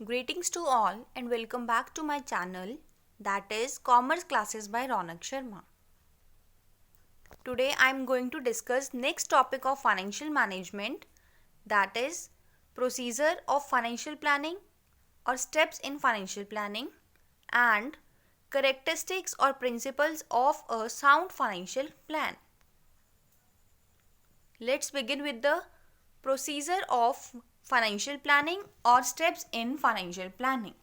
Greetings to all and welcome back to my channel, that is Commerce Classes by Ronak Sharma. Today I am going to discuss next topic of financial management, that is procedure of financial planning or steps in financial planning and characteristics or principles of a sound financial plan. Let's begin with the procedure of financial planning or steps in financial planning.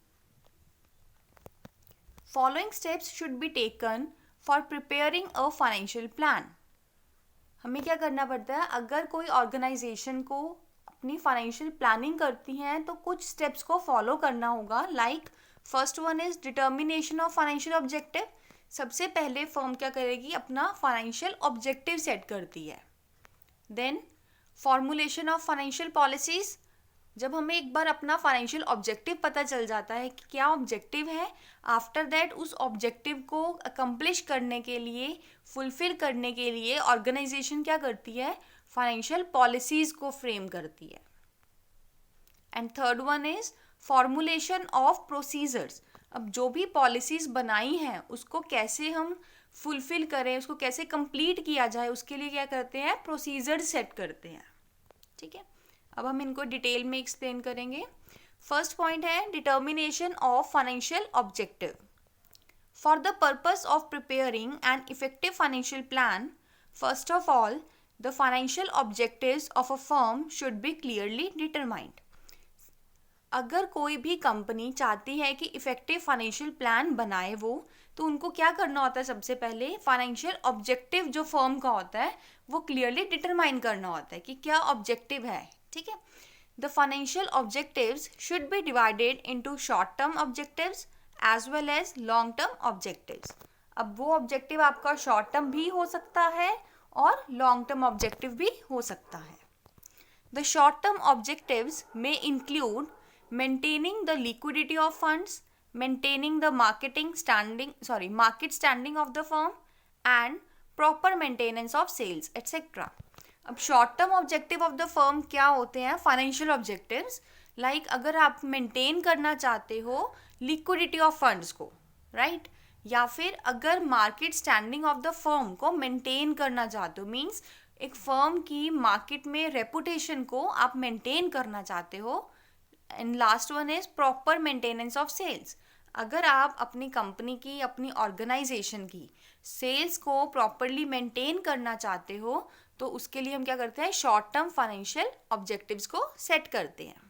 Following steps should be taken for preparing a financial plan. हमें क्या करना पड़ता है, अगर कोई organisation को अपनी financial planning करती हैं तो कुछ स्टेप्स को फॉलो करना होगा. Like first one is determination of financial objective. सबसे पहले फर्म क्या करेगी, अपना फाइनेंशियल ऑब्जेक्टिव सेट करती है. Then formulation of financial policies. जब हमें एक बार अपना फाइनेंशियल ऑब्जेक्टिव पता चल जाता है कि क्या ऑब्जेक्टिव है, आफ्टर दैट उस ऑब्जेक्टिव को अकम्प्लिश करने के लिए, फुलफिल करने के लिए ऑर्गेनाइजेशन क्या करती है, फाइनेंशियल पॉलिसीज को फ्रेम करती है. And third one is formulation of procedures. अब जो भी पॉलिसीज बनाई हैं उसको कैसे हम फुलफिल करें, उसको कैसे कंप्लीट किया जाए, उसके लिए क्या करते हैं, प्रोसीजर सेट करते हैं. ठीक है, अब हम इनको डिटेल में एक्सप्लेन करेंगे. फर्स्ट पॉइंट है determination of financial objective. For the purpose of preparing an effective financial plan, first of all the financial objectives of a firm should be clearly determined. अगर कोई भी कंपनी चाहती है कि effective financial plan बनाए वो, तो उनको क्या करना होता है, सबसे पहले फाइनेंशियल ऑब्जेक्टिव जो फर्म का होता है वो क्लियरली डिटरमाइन करना होता है कि क्या ऑब्जेक्टिव है. ठीक है, the financial objectives should be divided into short term objectives as well as long term objectives. अब वो ऑब्जेक्टिव आपका शॉर्ट टर्म भी हो सकता है और लॉन्ग टर्म ऑब्जेक्टिव भी हो सकता है. The short term objectives may include maintaining the liquidity of funds, maintaining the market standing of the firm and proper maintenance of sales etc. अब short term objective of the firm क्या होते हैं, financial objectives. Like अगर आप maintain करना चाहते हो liquidity of funds को, राइट, या फिर अगर market standing of the firm को मेंटेन करना चाहते हो, मीन्स एक फर्म की मार्केट में रेपुटेशन को आप मेंटेन करना चाहते हो. And last one is proper maintenance of sales. अगर आप अपनी कंपनी की, अपनी ऑर्गेनाइजेशन की सेल्स को प्रॉपरली मेंटेन करना चाहते हो तो उसके लिए हम क्या करते हैं, शॉर्ट टर्म फाइनेंशियल ऑब्जेक्टिव्स को सेट करते हैं.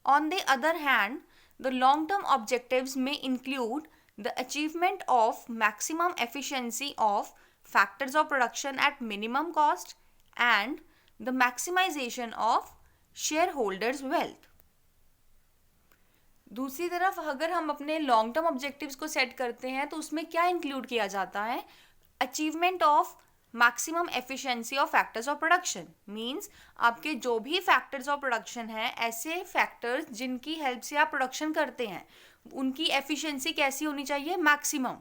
On the other hand the long term objectives में include the achievement of maximum efficiency of factors of production at minimum cost and the maximisation of share holders wealth. दूसरी तरफ अगर हम अपने long term objectives को set करते हैं तो उसमें क्या इंक्लूड किया जाता है, achievement of maximum efficiency of factors of production. Means आपके जो भी फैक्टर्स ऑफ प्रोडक्शन हैं, ऐसे फैक्टर्स जिनकी हेल्प से आप प्रोडक्शन करते हैं, उनकी एफिशिएंसी कैसी होनी चाहिए, मैक्सिमम,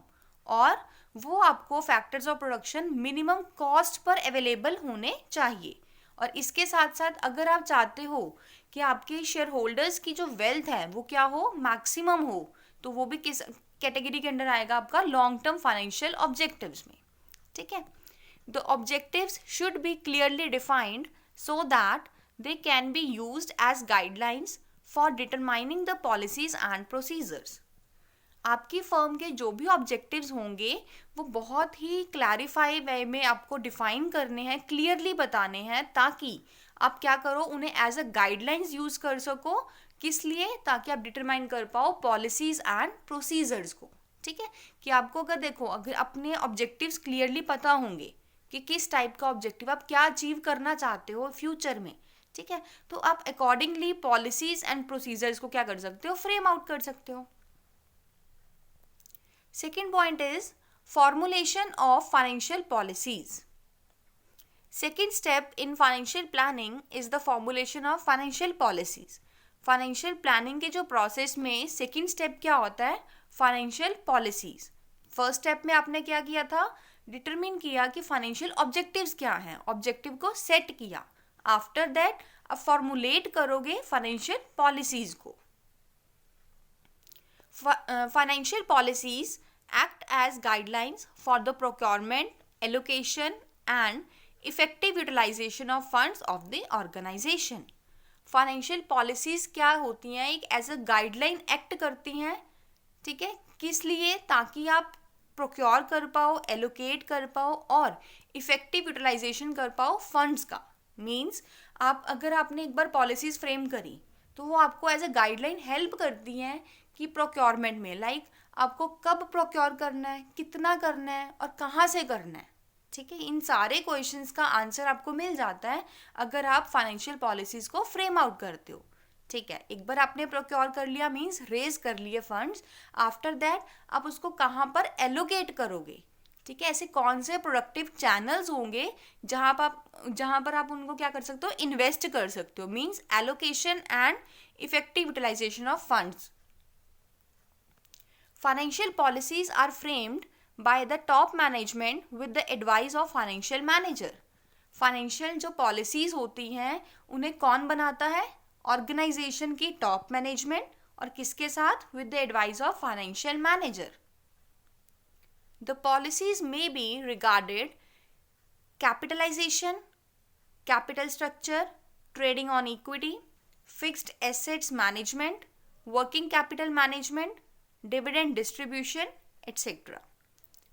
और वो आपको factors of production minimum cost per available होने चाहिए. और इसके साथ साथ अगर आप चाहते हो कि आपके शेयर होल्डर्स की जो वेल्थ है वो क्या हो, मैक्सिमम हो, तो वो भी किस कैटेगरी के अंडर आएगा, आपका लॉन्ग टर्म फाइनेंशियल ऑब्जेक्टिव्स में. ठीक है, the objectives should be clearly defined so that they can be used as guidelines for determining the policies and procedures. आपकी फर्म के जो भी ऑब्जेक्टिव्स होंगे वो बहुत ही क्लैरिफाई वे में आपको डिफाइन करने हैं, क्लियरली बताने हैं, ताकि आप क्या करो, उन्हें एज अ गाइडलाइंस यूज कर सको. किस लिए, ताकि आप डिटरमाइन कर पाओ पॉलिसीज एंड प्रोसीजर्स को. ठीक है, कि आपको अगर देखो, अगर अपने ऑब्जेक्टिव्स क्लियरली पता होंगे कि किस टाइप का ऑब्जेक्टिव आप क्या अचीव करना चाहते हो फ्यूचर में, ठीक है, तो आप अकॉर्डिंगली पॉलिसीज एंड प्रोसीजर्स को क्या कर सकते हो, फ्रेम आउट कर सकते हो. Second point is formulation of financial policies. Second step in financial planning is the formulation of financial policies. Financial planning के जो process में second step क्या होता है, financial policies. First step में आपने क्या किया था, determine किया कि financial objectives क्या हैं, objective को set किया. After that अब formulate करोगे financial policies को. Financial policies act as guidelines for the procurement, allocation and effective utilization of funds of the organization. Financial policies क्या होती हैं, एक एज अ गाइडलाइन एक्ट करती हैं, ठीक है, किस लिए, ताकि आप प्रोक्योर कर पाओ, एलोकेट कर पाओ और इफेक्टिव यूटिलाइजेशन कर पाओ फंड्स का. मीन्स आप अगर आपने एक बार पॉलिसीज़ फ्रेम करी तो वो आपको एज अ गाइडलाइन हेल्प करती हैं कि प्रोक्योरमेंट में लाइक आपको कब प्रोक्योर करना है, कितना करना है और कहाँ से करना है. ठीक है, इन सारे क्वेश्चंस का आंसर आपको मिल जाता है अगर आप फाइनेंशियल पॉलिसीज़ को फ्रेम आउट करते हो. ठीक है, एक बार आपने प्रोक्योर कर लिया मीन्स रेज कर लिए फंड्स. आफ्टर दैट आप उसको कहाँ पर एलोकेट करोगे. ठीक है, ऐसे कौन से प्रोडक्टिव चैनल्स होंगे जहाँ पर आप उनको क्या कर सकते हो, इन्वेस्ट कर सकते हो. Means allocation and effective utilization of funds. Financial policies are framed by the top management with the advice of financial manager. Financial जो पॉलिसीज होती हैं उन्हें कौन बनाता है, ऑर्गेनाइजेशन की टॉप मैनेजमेंट, और किसके साथ, with the advice of financial manager. The policies may be regarded capitalization, capital structure, trading on equity, fixed assets management, working capital management, dividend distribution etcetera.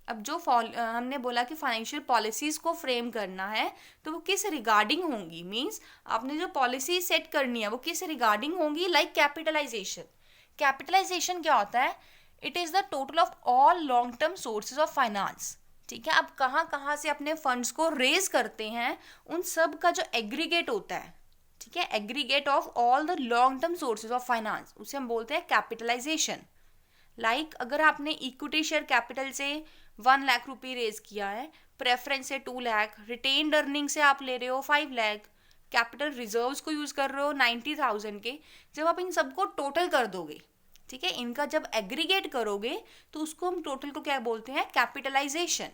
अब जो हमने बोला कि फाइनेंशियल पॉलिसीज़ को फ्रेम करना है तो वो किस रिगार्डिंग होंगी, मींस आपने जो पॉलिसी सेट करनी है वो किस रिगार्डिंग होंगी. Like capitalisation. कैपिटलाइजेशन क्या होता है, it is the total of all long term sources of finance. ठीक है, आप कहाँ कहाँ से अपने फंड्स को रेज करते हैं उन सब का जो एग्रीगेट होता है. ठीक है, aggregate of all the long term sources of finance, उसे हम बोलते हैं कैपिटलाइजेशन. लाइक अगर आपने इक्विटी शेयर कैपिटल से 1 लाख रुपये रेज किया है, प्रेफरेंस से 2 लाख, रिटेन्ड अर्निंग से आप ले रहे हो 5 लाख, कैपिटल रिजर्व्स को यूज़ कर रहे हो 90,000 के, जब आप इन सबको टोटल कर दोगे, ठीक है, इनका जब एग्रीगेट करोगे तो उसको हम टोटल को क्या बोलते हैं, कैपिटलाइजेशन.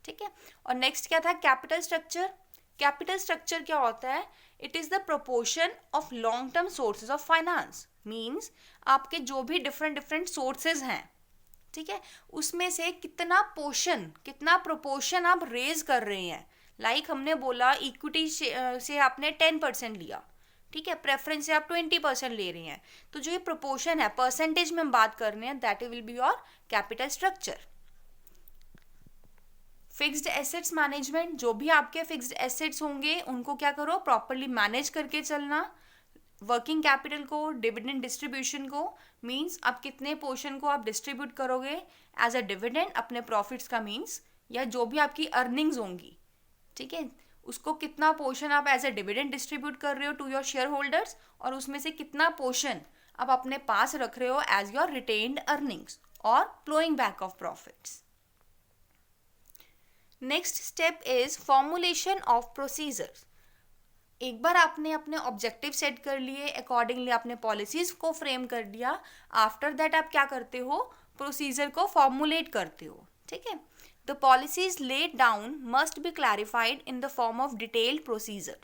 ठीक है, और नेक्स्ट क्या था, कैपिटल स्ट्रक्चर. कैपिटल स्ट्रक्चर क्या होता है, it is the proportion of long term sources of finance. Means आपके जो भी डिफरेंट सोर्सेज हैं, ठीक है, उसमें से कितना प्रोपोर्शन आप रेज कर रहे हैं. लाइक हमने बोला इक्विटी से आपने 10% लिया, ठीक है, प्रेफरेंस से आप 20% ले रहे हैं, तो जो ये प्रोपोर्शन है, परसेंटेज में हम बात कर रहे हैं, that will be your capital structure. Fixed assets management, जो भी आपके फिक्स्ड एसेट्स होंगे उनको क्या करो, प्रॉपरली मैनेज करके चलना. वर्किंग कैपिटल को, डिविडेंड डिस्ट्रीब्यूशन को, मींस आप कितने पोर्शन को आप डिस्ट्रीब्यूट करोगे एज अ डिविडेंड अपने प्रॉफिट्स का, मींस या जो भी आपकी अर्निंग्स होंगी, ठीक है, उसको कितना पोर्शन आप एज अ डिविडेंड डिस्ट्रीब्यूट कर रहे हो टू योर शेयर होल्डर्स, और उसमें से कितना पोर्शन आप अपने पास रख रहे हो एज योर रिटेन्ड अर्निंग्स और flowing back of profits. Next step is formulation of procedures. एक बार आपने अपने ऑब्जेक्टिव सेट कर लिए, अकॉर्डिंगली आपने पॉलिसीज को फ्रेम कर दिया, आफ्टर दैट आप क्या करते हो, प्रोसीजर को फॉर्मुलेट करते हो. ठीक है, the policies laid down must be clarified in the form of detailed procedure.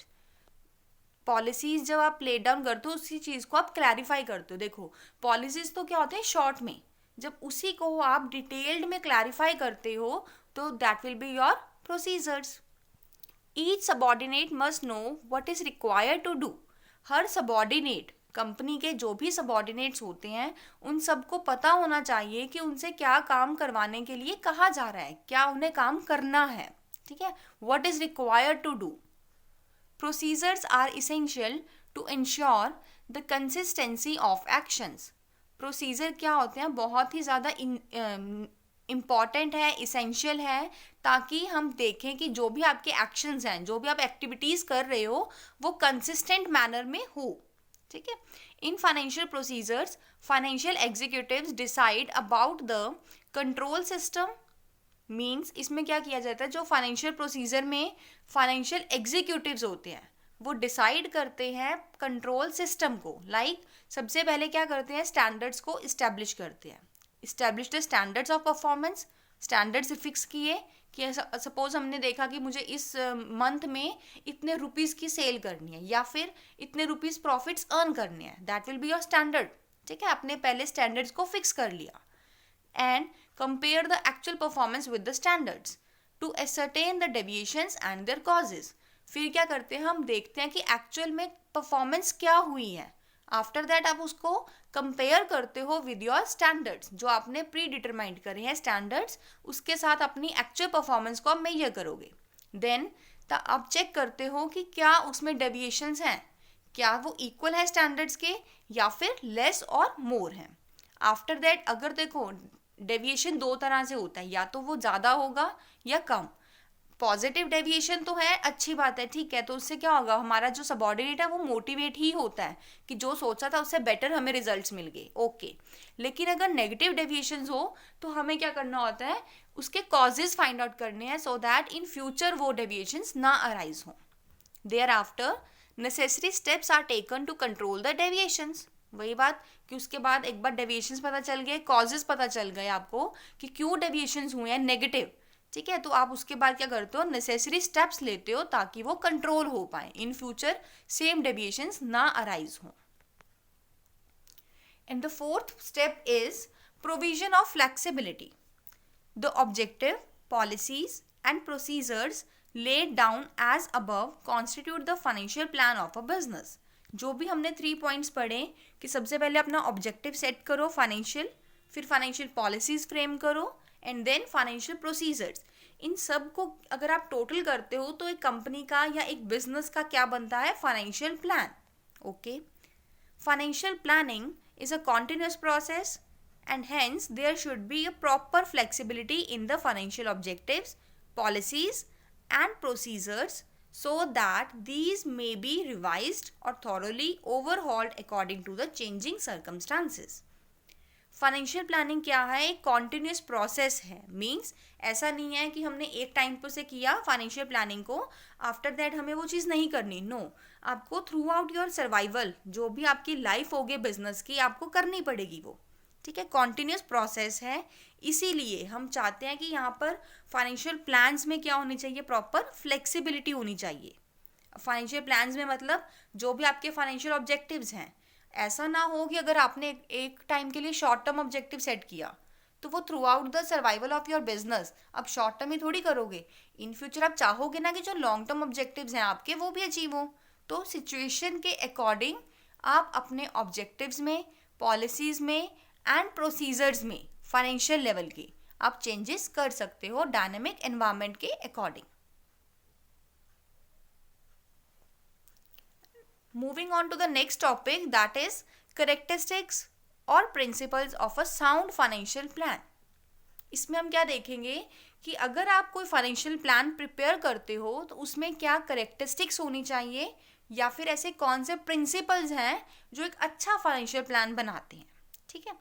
Policies जब आप लेड डाउन करते हो उसी चीज़ को आप क्लैरिफाई करते हो. देखो पॉलिसीज तो क्या होते हैं शॉर्ट में, जब उसी को आप डिटेल्ड में क्लैरिफाई करते हो तो that will be your procedures. Each subordinate must know what is required to do. Her subordinate, company के जो भी सबॉर्डिनेट्स होते हैं उन सबको पता होना चाहिए कि उनसे क्या काम करवाने के लिए कहा जा रहा है, क्या उन्हें काम करना है. ठीक है, what is required to do. Procedures are essential to ensure the consistency of actions. Procedure क्या होते हैं, बहुत ही ज़्यादा इम्पॉर्टेंट है, इसेंशियल है, ताकि हम देखें कि जो भी आपके एक्शंस हैं, जो भी आप एक्टिविटीज़ कर रहे हो वो कंसिस्टेंट मैनर में हो. ठीक है, in financial procedures financial executives decide about the control system. Means इसमें क्या किया जाता है, जो फाइनेंशियल प्रोसीजर में फाइनेंशियल एग्जीक्यूटिव्स होते हैं वो डिसाइड करते हैं कंट्रोल सिस्टम को. लाइक सबसे पहले क्या करते हैं, स्टैंडर्ड्स को इस्टेब्लिश करते हैं. Establish the standards of performance. Standards fix किए कि सपोज हमने देखा कि मुझे इस मंथ में इतने रुपीज़ की सेल करनी है या फिर इतने रुपीज़ प्रॉफिट्स अर्न करने हैं, that will be your standard. ठीक है, आपने पहले स्टैंडर्ड्स को फिक्स कर लिया and compare the actual performance with the standards to ascertain the deviations and their causes. फिर क्या करते हैं, हम देखते हैं कि एक्चुअल में परफॉर्मेंस क्या हुई है। आफ्टर दैट आप उसको कंपेयर करते हो विद योर स्टैंडर्ड्स, जो आपने प्री डिटरमाइंड करे हैं स्टैंडर्ड्स, उसके साथ अपनी एक्चुअल परफॉर्मेंस को आप मेजर करोगे। देन आप चेक करते हो कि क्या उसमें डेविएशंस हैं, क्या वो इक्वल है स्टैंडर्ड्स के या फिर लेस और मोर हैं। आफ्टर दैट अगर देखो डेविएशन दो तरह से होता है, या तो वो ज़्यादा होगा या कम। पॉजिटिव डेविएशन तो है, अच्छी बात है, ठीक है, तो उससे क्या होगा, हमारा जो सबॉर्डिनेट है वो मोटिवेट ही होता है कि जो सोचा था उससे बेटर हमें रिजल्ट्स मिल गए, ओके। लेकिन अगर नेगेटिव डेविएशन हो तो हमें क्या करना होता है, उसके कॉजेज फाइंड आउट करने हैं सो दैट इन फ्यूचर वो डेविएशंस ना अराइज हो। Thereafter necessary steps are taken to control the deviations. वही बात कि उसके बाद एक बार डेविएशंस पता चल गए, कॉजेज पता चल गए आपको कि क्यों डेविएशंस हुए हैं नेगेटिव, ठीक है, तो आप उसके बाद क्या करते हो, नेसेसरी स्टेप्स लेते हो ताकि वो कंट्रोल हो पाए, इन फ्यूचर सेम डेविएशंस ना अराइज हो। And the fourth step is provision of flexibility. The objective, policies and procedures laid down as above constitute the financial plan of a business। जो भी हमने 3 पॉइंट्स पढ़े कि सबसे पहले अपना ऑब्जेक्टिव सेट करो फाइनेंशियल, फिर फाइनेंशियल पॉलिसीज फ्रेम करो एंड देन फाइनेंशियल प्रोसीजर्स। इन सब को अगर आप टोटल करते हो तो एक कंपनी का या एक बिजनेस का क्या बनता है, financial plan, okay. Financial planning is a continuous process and hence there should be a proper flexibility in the financial objectives, policies and procedures so that these may be revised or thoroughly overhauled according to the changing circumstances। Financial planning क्या है, एक continuous process है। Means ऐसा नहीं है कि हमने एक टाइम पर से किया फाइनेंशियल प्लानिंग को, आफ्टर दैट हमें वो चीज़ नहीं करनी, नो। आपको थ्रू आउट योर सर्वाइवल, जो भी आपकी लाइफ होगी बिजनेस की, आपको करनी पड़ेगी वो, ठीक है, कॉन्टिन्यूस प्रोसेस है। इसीलिए हम चाहते हैं कि यहाँ पर फाइनेंशियल प्लान्स में क्या होनी चाहिए, प्रॉपर फ्लेक्सिबिलिटी होनी चाहिए। फाइनेंशियल प्लान्स में मतलब जो भी आपके फाइनेंशियल ऑब्जेक्टिव्स हैं, ऐसा ना हो कि अगर आपने एक टाइम के लिए शॉर्ट टर्म ऑब्जेक्टिव सेट किया तो वो through out the survival of your business अब शॉर्ट टर्म ही थोड़ी करोगे। इन फ्यूचर आप चाहोगे ना कि जो लॉन्ग टर्म ऑब्जेक्टिव्स हैं आपके वो भी अचीव हो। तो सिचुएशन के अकॉर्डिंग आप अपने ऑब्जेक्टिव्स में, पॉलिसीज में एंड प्रोसीजर्स में फाइनेंशियल लेवल की आप चेंजेस कर सकते हो डायनेमिक एनवायरनमेंट के according. Moving on to the next topic, that is characteristics और principles of a sound financial plan. इसमें हम क्या देखेंगे कि अगर आप कोई फाइनेंशियल प्लान प्रिपेयर करते हो तो उसमें क्या कैरेक्टरिस्टिक्स होनी चाहिए या फिर ऐसे कौन से प्रिंसिपल्स हैं जो एक अच्छा फाइनेंशियल प्लान बनाते हैं, ठीक है।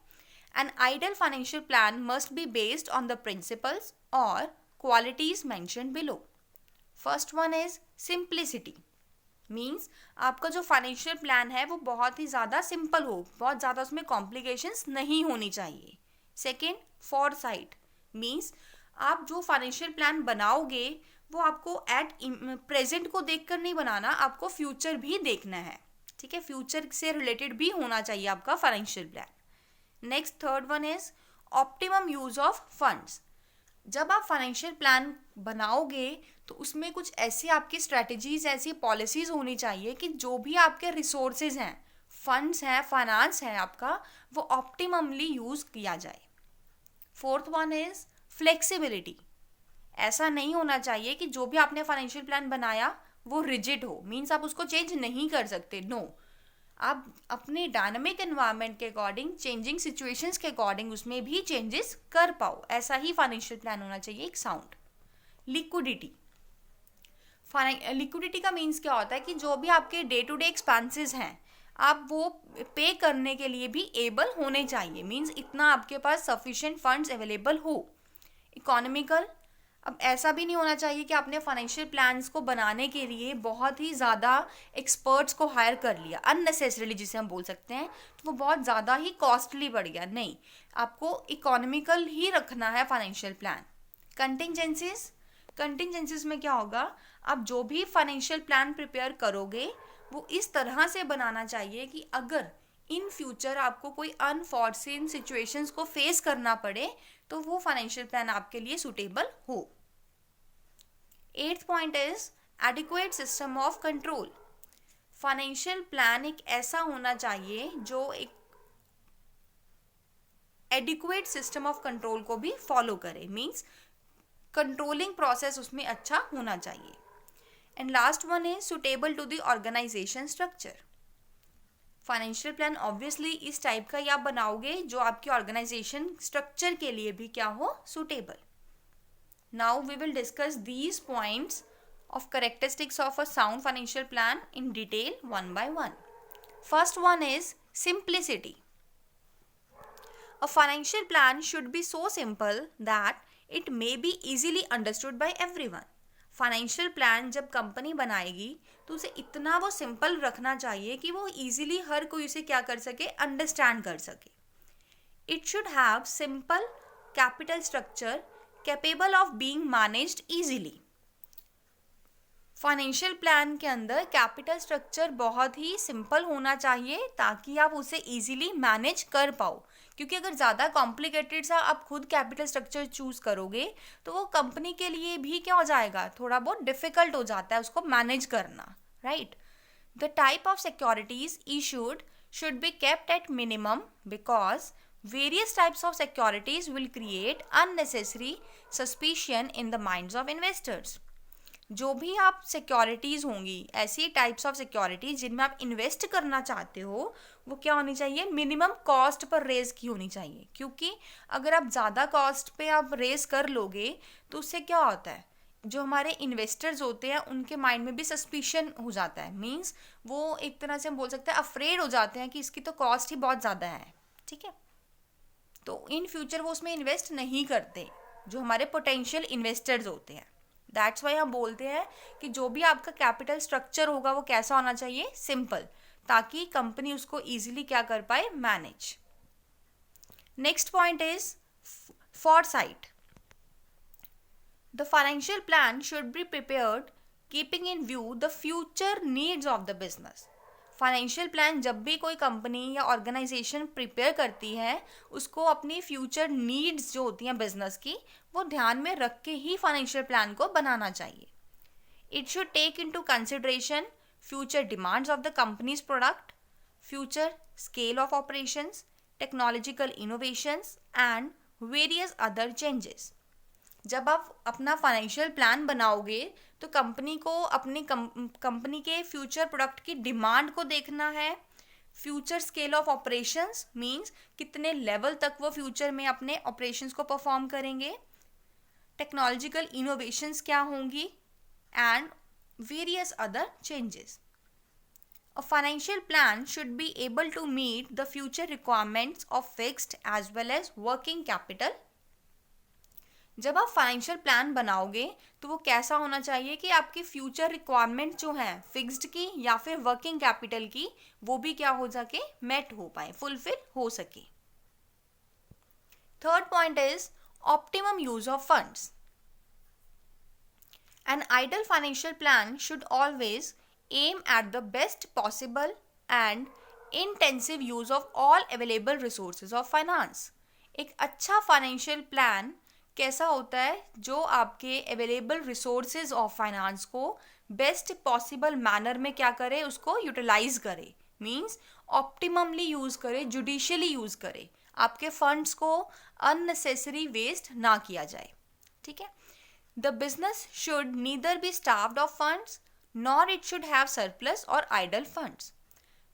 An ideal financial plan must be based on the principles or qualities mentioned below. First one is simplicity. Means आपका जो फाइनेंशियल प्लान है वो बहुत ही ज़्यादा सिंपल हो, बहुत ज़्यादा उसमें कॉम्प्लिकेशंस नहीं होनी चाहिए। Second, Forsyte. मीन्स आप जो फाइनेंशियल प्लान बनाओगे वो आपको एट प्रेजेंट को देखकर नहीं बनाना, आपको फ्यूचर भी देखना है, ठीक है। फ्यूचर से रिलेटेड भी होना चाहिए आपका financial plan. Next, third one is optimum use of funds. जब आप फाइनेंशियल प्लान बनाओगे तो उसमें कुछ ऐसी आपकी स्ट्रेटजीज, ऐसी पॉलिसीज होनी चाहिए कि जो भी आपके रिसोर्सेज हैं, फंड्स हैं, फाइनेंस है आपका, वो ऑप्टिममली यूज किया जाए। Fourth one is flexibility. ऐसा नहीं होना चाहिए कि जो भी आपने फाइनेंशियल प्लान बनाया वो रिजिड हो, मीन्स आप उसको चेंज नहीं कर सकते, नो। आप अपने डायनामिक एनवायरनमेंट के अकॉर्डिंग, चेंजिंग सिचुएशंस के अकॉर्डिंग उसमें भी चेंजेस कर पाओ, ऐसा ही फाइनेंशियल प्लान होना चाहिए एक साउंड। लिक्विडिटी। लिक्विडिटी का मीन्स क्या होता है कि जो भी आपके डे टू डे एक्सपेंसेस हैं आप वो पे करने के लिए भी एबल होने चाहिए, मीन्स इतना आपके पास सफिशिएंट फंड्स अवेलेबल हो। इकोनॉमिकल। अब ऐसा भी नहीं होना चाहिए कि आपने फाइनेंशियल प्लान्स को बनाने के लिए बहुत ही ज़्यादा एक्सपर्ट्स को हायर कर लिया अननेसेसरीली, जिसे हम बोल सकते हैं, तो वो बहुत ज़्यादा ही कॉस्टली पड़ गया। नहीं, आपको इकोनॉमिकल ही रखना है फाइनेंशियल प्लान। कंटिंजेंसीज। कंटिंजेंसीज में क्या होगा, आप जो भी फाइनेंशियल प्लान प्रिपेयर करोगे वो इस तरह से बनाना चाहिए कि अगर इन फ्यूचर आपको कोई अनफॉर्सिन सिचुएशंस को फेस करना पड़े तो वो फाइनेंशियल प्लान आपके लिए सुटेबल हो। 8th point is adequate system of control. Financial plan एक ऐसा होना चाहिए जो एक एडिक्वेट सिस्टम ऑफ कंट्रोल को भी फॉलो करे, मीन्स कंट्रोलिंग प्रोसेस उसमें अच्छा होना चाहिए। And last one is suitable to the organization structure. Financial plan obviously इस टाइप का ही आप बनाओगे जो आपकी ऑर्गेनाइजेशन स्ट्रक्चर के लिए भी क्या हो, suitable. Now we will discuss these points of characteristics of a sound financial plan in detail one by one. First one is simplicity. A financial plan should be so simple that it may be easily understood by everyone. Financial plan जब company बनाएगी तो उसे इतना वो simple रखना चाहिए कि वो इजीली हर कोई उसे क्या कर सके, अंडरस्टैंड कर सके. It should have simple capital structure capable of being managed easily. Financial plan के अंदर कैपिटल स्ट्रक्चर बहुत ही सिंपल होना चाहिए ताकि आप उसे इजीली मैनेज कर पाओ, क्योंकि अगर ज़्यादा कॉम्प्लिकेटेड सा आप खुद कैपिटल स्ट्रक्चर चूज़ करोगे तो वो कंपनी के लिए भी क्या हो जाएगा, थोड़ा बहुत डिफिकल्ट हो जाता है उसको मैनेज करना, right. The type of securities issued should be kept at minimum because various types of securities will create unnecessary suspicion in the minds of investors. जो भी आप सिक्योरिटीज़ होंगी, ऐसी टाइप्स ऑफ सिक्योरिटीज जिनमें आप इन्वेस्ट करना चाहते हो, वो क्या होनी चाहिए, मिनिमम कॉस्ट पर रेज की होनी चाहिए. क्योंकि अगर आप ज़्यादा कॉस्ट पे आप रेज कर लोगे तो उससे क्या होता है, जो हमारे इन्वेस्टर्स होते हैं उनके माइंड में भी सस्पिशन हो जाता है. मीन्स वो एक तरह से हम बोल सकते हैं अफ्रेड हो जाते हैं कि इसकी तो कॉस्ट ही बहुत ज़्यादा है, ठीक है. तो इन फ्यूचर वो उसमें इन्वेस्ट नहीं करते जो हमारे पोटेंशियल इन्वेस्टर्स होते हैं. दैट्स वाई हम बोलते हैं कि जो भी आपका कैपिटल स्ट्रक्चर होगा वो कैसा होना चाहिए, सिंपल, ताकि कंपनी उसको इजीली क्या कर पाए, manage. Next point is Forsyte. The financial plan should be prepared keeping in view the future needs of the business. Financial plan जब भी कोई कंपनी या ऑर्गेनाइजेशन प्रिपेयर करती है उसको अपनी फ्यूचर नीड्स जो होती हैं बिजनेस की वो ध्यान में रख के ही फाइनेंशियल प्लान को बनाना चाहिए. It should take into consideration future demands of the company's product, future scale of operations, technological innovations and various other changes. जब आप अपना फाइनेंशियल प्लान बनाओगे तो कंपनी को अपनी कंपनी के फ्यूचर प्रोडक्ट की डिमांड को देखना है. Future scale of operations means कितने लेवल तक वो फ्यूचर में अपने ऑपरेशंस को परफॉर्म करेंगे. टेक्नोलॉजिकल इनोवेशंस क्या होंगी and various other changes. A financial plan should be able to meet the future requirements of fixed as well as working capital. जब आप फाइनेंशियल प्लान बनाओगे तो वो कैसा होना चाहिए कि आपकी फ्यूचर रिक्वायरमेंट जो है फिक्स्ड की या फिर वर्किंग कैपिटल की वो भी क्या हो सके, मेट हो पाए, फुलफिल हो सके. Third point is optimum use of funds. An ideal financial plan should always aim at the best possible and intensive use of all available resources of finance. एक अच्छा फाइनेंशियल प्लान कैसा होता है, जो आपके अवेलेबल रिसोर्सेज ऑफ फाइनेंस को best possible manner में क्या करे, उसको यूटिलाइज करे. मींस ऑप्टिममली यूज करे, जुडिशियली यूज करे, आपके फंड्स को अननेसेसरी वेस्ट ना किया जाए, ठीक है. The business should neither be starved of funds nor it should have surplus or idle funds.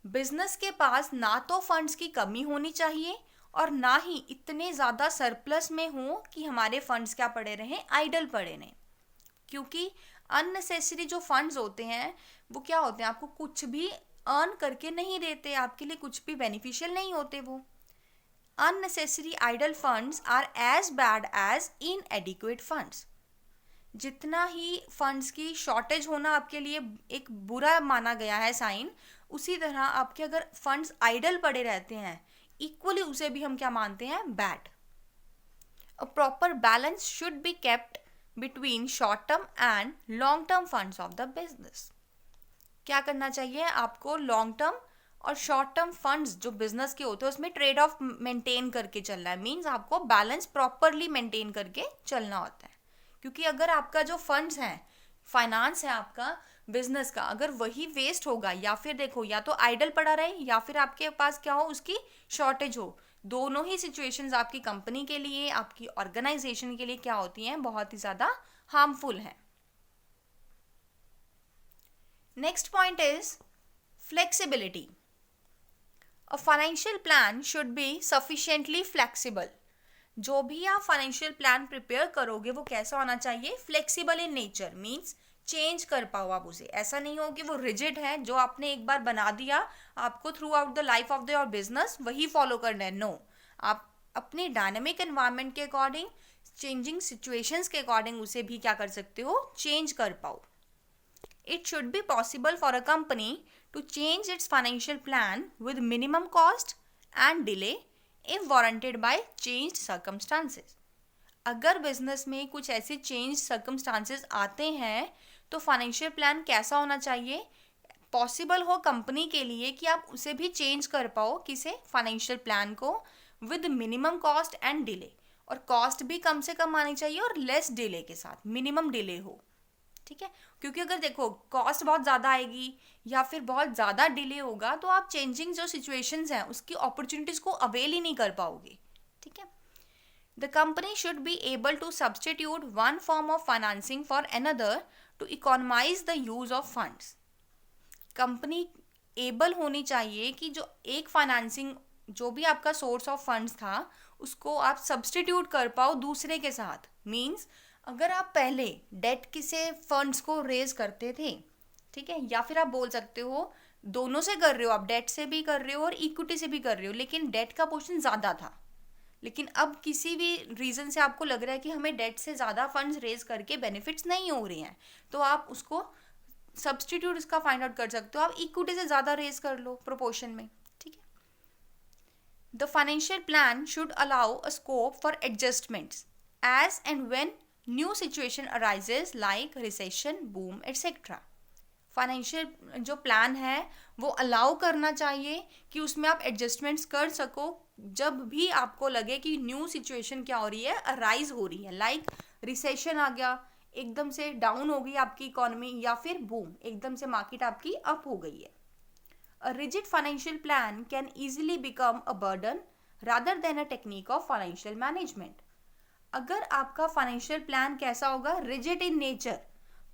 Business के पास ना तो फंड्स की कमी होनी चाहिए और ना ही इतने ज़्यादा सरप्लस में हो कि हमारे फंड्स क्या पड़े रहें, आइडल पड़े रहें. क्योंकि अननेसेसरी जो फंड्स होते हैं वो क्या होते हैं, आपको कुछ भी अर्न करके नहीं देते, आपके लिए कुछ भी बेनिफिशियल नहीं होते. वो unnecessary idle funds are as bad as inadequate funds. जितना ही फंड्स की शॉर्टेज होना आपके लिए एक बुरा माना गया है साइन, उसी तरह आपके अगर फंड्स आइडल पड़े रहते हैं इक्वली उसे भी हम क्या मानते हैं, bad. A proper balance should be kept between short term and long term funds of the business. क्या करना चाहिए आपको, लॉन्ग टर्म और शॉर्ट टर्म फंड्स जो बिजनेस के होते हैं उसमें ट्रेड ऑफ मेंटेन करके चलना है, मीन्स आपको बैलेंस प्रॉपरली मेंटेन करके चलना होता है। क्योंकि अगर आपका जो फंड्स हैं, फाइनेंस है आपका बिजनेस का, अगर वही वेस्ट होगा या फिर देखो या तो आइडल पड़ा रहे या फिर आपके पास क्या हो, उसकी शॉर्टेज हो, दोनों ही सिचुएशंस आपकी कंपनी के लिए, आपकी ऑर्गेनाइजेशन के लिए क्या होती हैं, बहुत ही ज़्यादा हार्मफुल हैं। Next point is flexibility. A financial plan should be sufficiently flexible. जो भी आप फाइनेंशियल प्लान प्रिपेयर करोगे वो कैसा होना चाहिए, flexible in nature, means change कर पाओ आप उसे। ऐसा नहीं हो कि वो रिजिड है, जो आपने एक बार बना दिया आपको through out the life of your business वही फॉलो करना है। नो, आप अपने डायनेमिक एनवायरनमेंट के अकॉर्डिंग, चेंजिंग सिचुएशंस के अकॉर्डिंग उसे भी क्या कर सकते हो, चेंज कर पाओ। It should be possible for a company to change its financial plan with minimum cost and delay if warranted by changed circumstances. अगर बिजनेस में कुछ ऐसे चेंज सर्कमस्टांसेस आते हैं तो फाइनेंशियल प्लान कैसा होना चाहिए, पॉसिबल हो कंपनी के लिए कि आप उसे भी चेंज कर पाओ, किसे, फाइनेंशियल प्लान को, with minimum cost and delay. और कॉस्ट भी कम से कम आनी चाहिए और लेस डिले के साथ, मिनिमम डिले हो, ठीक है। क्योंकि अगर देखो कॉस्ट बहुत ज़्यादा आएगी या फिर बहुत ज़्यादा डिले होगा तो आप चेंजिंग जो सिचुएशंस हैं उसकी अपॉर्चुनिटीज़ को अवेल ही नहीं कर पाओगे, ठीक है। The company should be able to substitute one form of financing for another to economise the use of funds. Company able होनी चाहिए कि जो एक फाइनेंसिंग, जो भी आपका सोर्स ऑफ फंड्स था उसको आप सब्सटीट्यूट कर पाओ दूसरे के साथ। मीन्स अगर आप पहले डेट किसे फंड्स को रेज करते थे, ठीक है, या फिर आप बोल सकते हो दोनों से कर रहे हो, आप डेट से भी कर रहे हो और इक्विटी से भी कर रहे हो, लेकिन डेट का पोर्शन ज़्यादा था, लेकिन अब किसी भी रीज़न से आपको लग रहा है कि हमें डेट से ज़्यादा फंड्स रेज करके बेनिफिट्स नहीं हो रहे हैं, तो आप उसको सब्सटीट्यूट इसका फाइंड आउट कर सकते हो, आप इक्विटी से ज़्यादा रेज कर लो प्रोपोर्शन में, ठीक है। The financial plan should allow a scope for adjustments as and when new situation arises like recession, boom etcetera. Financial जो प्लान है वो अलाउ करना चाहिए कि उसमें आप एडजस्टमेंट्स कर सको जब भी आपको लगे कि न्यू सिचुएशन क्या हो रही है, अराइज हो रही है, लाइक रिसेशन आ गया, एकदम से डाउन हो गई आपकी इकोनॉमी, या फिर बूम, एकदम से मार्केट आपकी अप हो गई है। A rigid financial plan can easily become a burden rather than a technique of financial management. अगर आपका फाइनेंशियल प्लान कैसा होगा, रिजिड इन नेचर,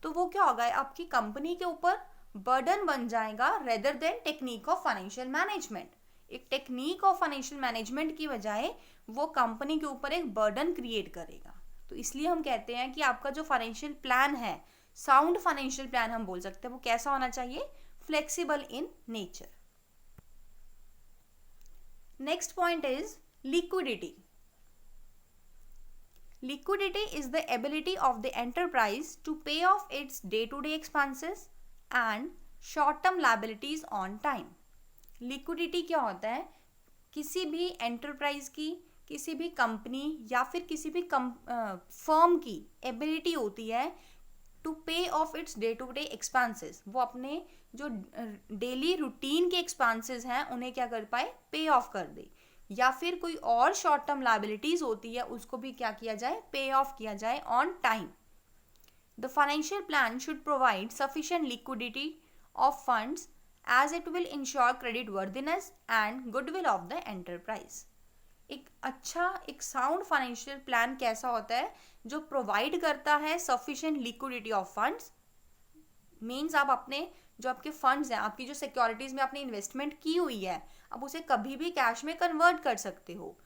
तो वो क्या होगा, आपकी कंपनी के ऊपर बर्डन बन जाएगा rather than technique of financial management. एक टेक्निक ऑफ फाइनेंशियल मैनेजमेंट की बजाय वो कंपनी के ऊपर एक बर्डन क्रिएट करेगा। तो इसलिए हम कहते हैं कि आपका जो फाइनेंशियल प्लान है, साउंड फाइनेंशियल प्लान हम बोल सकते हैं, वो कैसा होना चाहिए, flexible in nature. Next point is liquidity. Liquidity is the ability of the enterprise to pay off its day-to-day expenses and short-term liabilities on time. Liquidity क्या होता है, किसी भी एंटरप्राइज की, किसी भी कंपनी या फिर किसी भी फर्म की एबिलिटी होती है to pay off its day to day expenses. वो अपने जो डेली रूटीन के एक्सपेंसेस हैं उन्हें क्या कर पाए, पे ऑफ कर दे, या फिर कोई और शॉर्ट टर्म लायबिलिटीज होती है उसको भी क्या किया जाए, पे ऑफ किया जाए on time. The financial plan should provide sufficient liquidity of funds as it will ensure credit worthiness and goodwill of the enterprise. एक अच्छा, एक साउंड फाइनेंशियल प्लान कैसा होता है, जो प्रोवाइड करता है sufficient liquidity of funds. Means आप अपने जो आपके फंड्स हैं, आपकी जो सिक्योरिटीज में आपने इन्वेस्टमेंट की हुई है, अब उसे कभी भी कैश में कन्वर्ट कर सकते हो,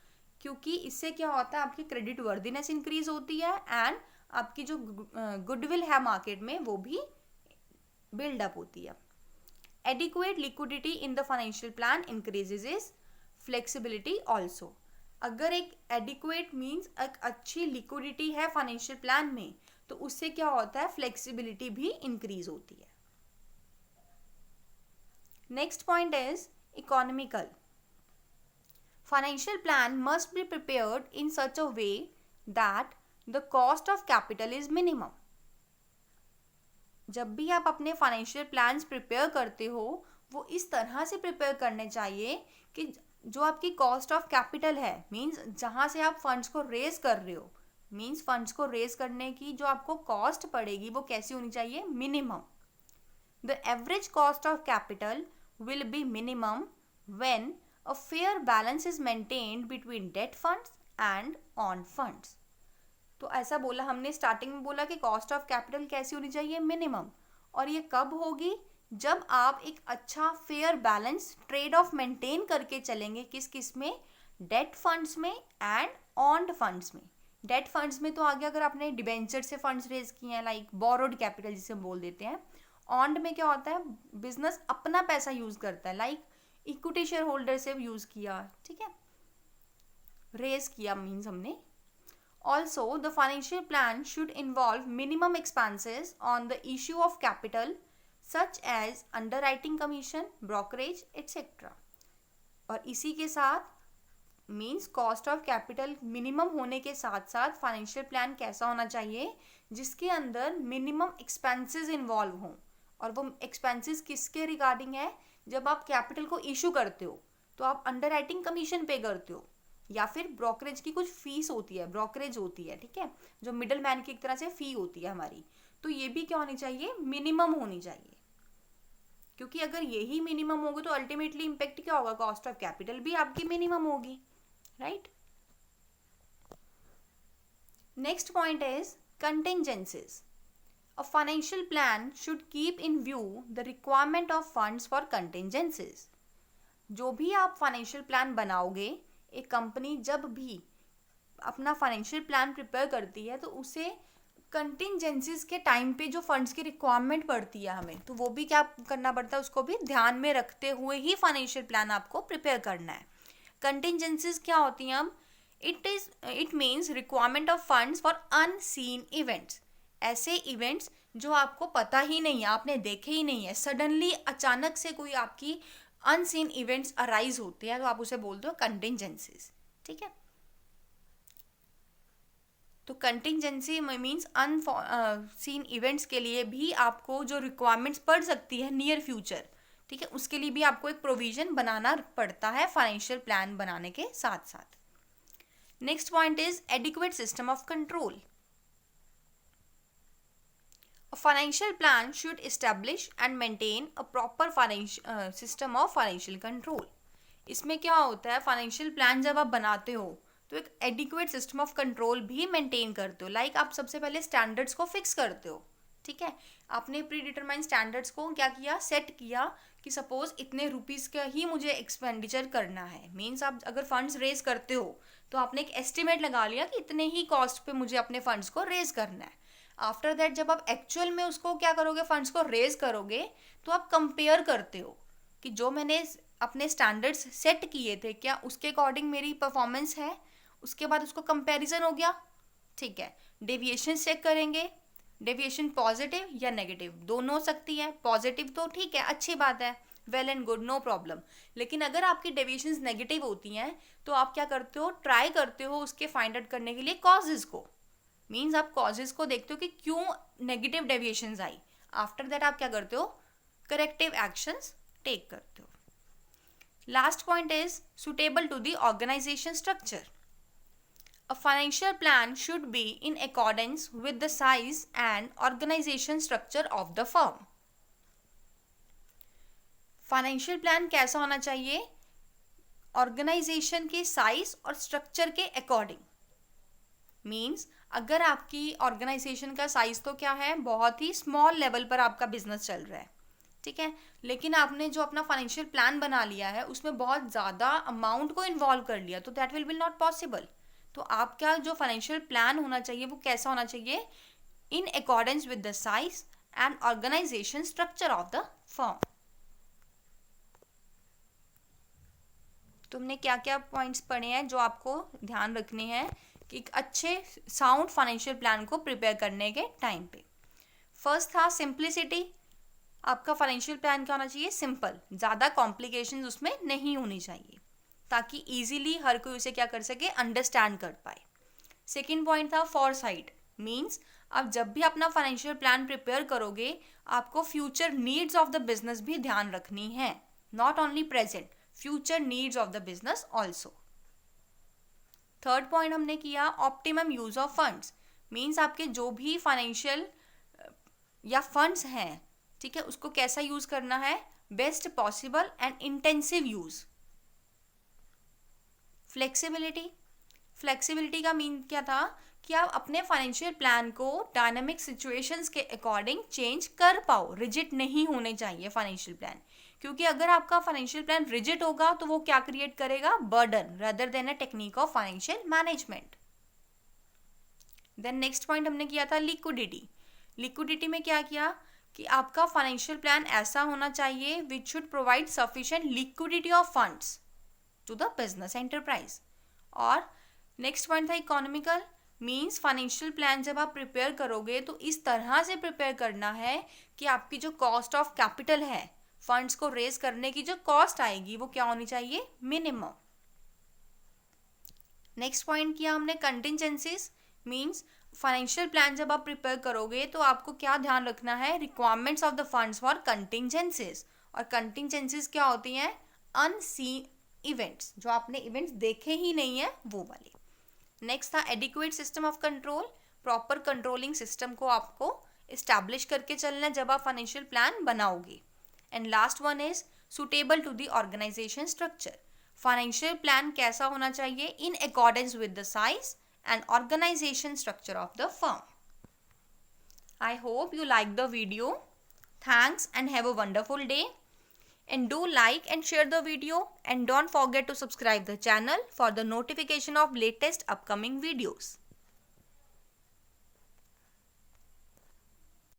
क्योंकि इससे क्या होता है, आपकी क्रेडिट वर्दीनेस इंक्रीज होती है एंड आपकी जो गुडविल है मार्केट में वो भी बिल्डअप होती है। Adequate liquidity in the financial plan increases is flexibility also. अगर एक एडिक्वेट मीन्स एक अच्छी लिक्विडिटी है फाइनेंशियल प्लान में, तो उससे क्या होता है, फ्लेक्सिबिलिटी भी इंक्रीज होती है। Next point is economical. Financial plan must be prepared in such a way that the cost of capital is minimum. जब भी आप अपने फाइनेंशियल प्लान्स प्रिपेयर करते हो वो इस तरह से प्रिपेयर करने चाहिए कि जो आपकी कॉस्ट ऑफ कैपिटल है, मीन्स जहाँ से आप फंड्स को रेज कर रहे हो, मीन्स फंड्स को रेज करने की जो आपको कॉस्ट पड़ेगी वो कैसी होनी चाहिए, minimum. The average cost of capital will be minimum when a fair balance is maintained between date funds and on funds. तो ऐसा बोला हमने, स्टार्टिंग में बोला कि कॉस्ट ऑफ कैपिटल कैसी होनी चाहिए, मिनिमम. और ये कब होगी, जब आप एक अच्छा fair balance trade off maintain करके चलेंगे. किस किस में, डेट फंड्स में एंड ऑन फंड्स में. डेट फंड्स में तो आगे अगर आपने डिबेंचर से फंड्स रेज किए हैं, लाइक बोरोड कैपिटल जिसे हम बोल देते हैं. ऑन में क्या होता है, बिजनेस अपना पैसा यूज करता है, लाइक इक्विटी शेयर होल्डर से यूज किया, ठीक है, रेज किया मीन्स हमने. Also, the financial plan should involve minimum expenses on the issue of capital such as underwriting commission, brokerage, etc. और इसी के साथ means cost of capital minimum होने के साथ साथ फाइनेंशियल प्लान कैसा होना चाहिए, जिसके अंदर मिनिमम एक्सपेंसेस इन्वॉल्व हों. और वो एक्सपेंसेस किसके रिगार्डिंग है, जब आप कैपिटल को इशू करते हो तो आप अंडरराइटिंग कमीशन पे करते हो या फिर ब्रोकरेज की कुछ फीस होती है, ब्रोकरेज होती है, ठीक है, जो मिडल मैन की एक तरह से फी होती है हमारी. तो ये भी क्या होनी चाहिए, मिनिमम होनी चाहिए. क्योंकि अगर यही मिनिमम होगी तो अल्टीमेटली इम्पैक्ट क्या होगा, कॉस्ट ऑफ कैपिटल भी आपकी मिनिमम होगी, right. Next point is contingencies. A financial plan should keep in view the requirement of funds for contingencies. जो भी आप फाइनेंशियल प्लान बनाओगे, एक कंपनी जब भी अपना फाइनेंशियल प्लान प्रिपेयर करती है तो उसे कंटिंजेंसीज के टाइम पे जो फंड्स की रिक्वायरमेंट पड़ती है हमें, तो वो भी क्या करना पड़ता है, उसको भी ध्यान में रखते हुए ही फाइनेंशियल प्लान आपको प्रिपेयर करना है. कंटिंजेंसीज क्या होती हैं, अब it means requirement of funds for unseen events. ऐसे इवेंट्स जो आपको पता ही नहीं है, आपने देखे ही नहीं है, सडनली अचानक से कोई आपकी अनसीन इवेंट्स अराइज होते हैं, तो आप उसे बोलते हो कंटिंजेंसीज, ठीक है. तो कंटिंजेंसी मीन्स अनसीन इवेंट्स के लिए भी आपको जो रिक्वायरमेंट्स पड़ सकती है नियर फ्यूचर, ठीक है, उसके लिए भी आपको एक प्रोविजन बनाना पड़ता है फाइनेंशियल प्लान बनाने के साथ साथ. Next point is adequate system of control. A financial plan should establish and maintain a proper system of financial control. इसमें क्या होता है, फाइनेंशियल प्लान जब आप बनाते हो तो एक एडिक्वेट सिस्टम ऑफ कंट्रोल भी मेंटेन करते हो. लाइक आप सबसे पहले स्टैंडर्ड्स को फिक्स करते हो, ठीक है. आपने प्री डिटरमाइन स्टैंडर्ड्स को क्या किया, सेट किया कि सपोज इतने रुपीज़ का ही मुझे एक्सपेंडिचर करना है. मीन्स आप अगर फंड्स रेज करते हो तो आपने एक एस्टिमेट लगा लिया कि इतने ही कॉस्ट पे मुझे अपने फंड्स को रेज करना है. आफ्टर दैट जब आप एक्चुअल में उसको क्या करोगे, फंड्स को रेज करोगे, तो आप कंपेयर करते हो कि जो मैंने अपने स्टैंडर्ड्स सेट किए थे क्या उसके अकॉर्डिंग मेरी परफॉर्मेंस है. उसके बाद उसको कंपैरिजन हो गया, ठीक है. डेविएशन चेक करेंगे, डेविएशन पॉजिटिव या नेगेटिव दोनों हो सकती है. पॉजिटिव तो ठीक है, अच्छी बात है, well and good, no problem. लेकिन अगर आपकी डेविएशंस नेगेटिव होती हैं तो आप क्या करते हो, ट्राई करते हो उसके फाइंड आउट करने के लिए कॉजेज को. मीन्स आप कॉजेज को देखते हो कि क्यों नेगेटिव डेविएशंस आई. आफ्टर दैट आप क्या करते हो, करेक्टिव एक्शंस टेक करते हो. Last point is suitable to the organization structure. A financial plan should be in accordance with the size and organization structure of the firm. Financial plan कैसा होना चाहिए, organisation के साइज और structure के according. Means अगर आपकी organisation का size तो क्या है, बहुत ही स्मॉल लेवल पर आपका बिजनेस चल रहा है, ठीक है, लेकिन आपने जो अपना फाइनेंशियल प्लान बना लिया है उसमें बहुत ज़्यादा अमाउंट को इन्वॉल्व कर लिया, तो दैट विल नॉट पॉसिबल. तो आपका जो फाइनेंशियल प्लान होना चाहिए वो कैसा होना चाहिए, in accordance with the size and organization structure of the firm. तुमने क्या क्या पॉइंट्स पढ़े हैं जो आपको ध्यान रखने हैं कि एक अच्छे साउंड फाइनेंशियल प्लान को प्रिपेयर करने के टाइम पे. फर्स्ट था सिंप्लिसिटी. आपका फाइनेंशियल प्लान क्या होना चाहिए, सिंपल, ज़्यादा कॉम्प्लिकेशंस उसमें नहीं होनी चाहिए ताकि इजीली हर कोई उसे क्या कर सके, अंडरस्टैंड कर पाए. सेकेंड पॉइंट था फॉरसाइट. मीन्स अब जब भी अपना फाइनेंशियल प्लान प्रिपेयर करोगे, आपको future needs of the business भी ध्यान रखनी है, not only present, future needs of the business also. Third point हमने किया optimum use of funds, means आपके जो भी फाइनेंशियल या फंड्स हैं, ठीक है, उसको कैसा यूज करना है, best possible and intensive use. Flexibility, flexibility का मीन क्या था कि आप अपने फाइनेंशियल प्लान को डायनामिक सिचुएशंस के अकॉर्डिंग चेंज कर पाओ, रिजिड नहीं होने चाहिए फाइनेंशियल प्लान, क्योंकि अगर आपका फाइनेंशियल प्लान रिजिड होगा तो वो क्या क्रिएट करेगा, burden rather than a technique of financial management. Then next point हमने किया था लिक्विडिटी। लिक्विडिटी में क्या किया कि आपका फाइनेंशियल प्लान ऐसा होना चाहिए which should provide sufficient liquidity of funds to the business enterprise. और नेक्स्ट पॉइंट था इकोनॉमिकल, मीन्स फाइनेंशियल प्लान जब आप प्रिपेयर करोगे तो इस तरह से प्रिपेयर करना है कि आपकी जो कॉस्ट ऑफ कैपिटल है, फंड्स को रेज करने की जो कॉस्ट आएगी वो क्या होनी चाहिए, मिनिमम। नेक्स्ट पॉइंट किया हमने कंटिजेंसीज, मीन्स फाइनेंशियल प्लान जब आप प्रिपेयर करोगे तो आपको क्या ध्यान रखना है, requirements of the funds for contingencies. और कंटिजेंसीज क्या होती हैं, अनसीन इवेंट्स, जो आपने इवेंट्स देखे ही नहीं है वो वाले। नेक्स्ट था adequate system of control, proper controlling system को आपको इस्टेब्लिश करके चलना है जब आप फाइनेंशियल प्लान बनाओगे। And last one is suitable to the organization structure, financial plan कैसा होना चाहिए, in accordance with the size and organization structure of the firm. I hope you liked the video. Thanks and have a wonderful day. And do like and share the video, and don't forget to subscribe the channel for the notification of latest upcoming videos.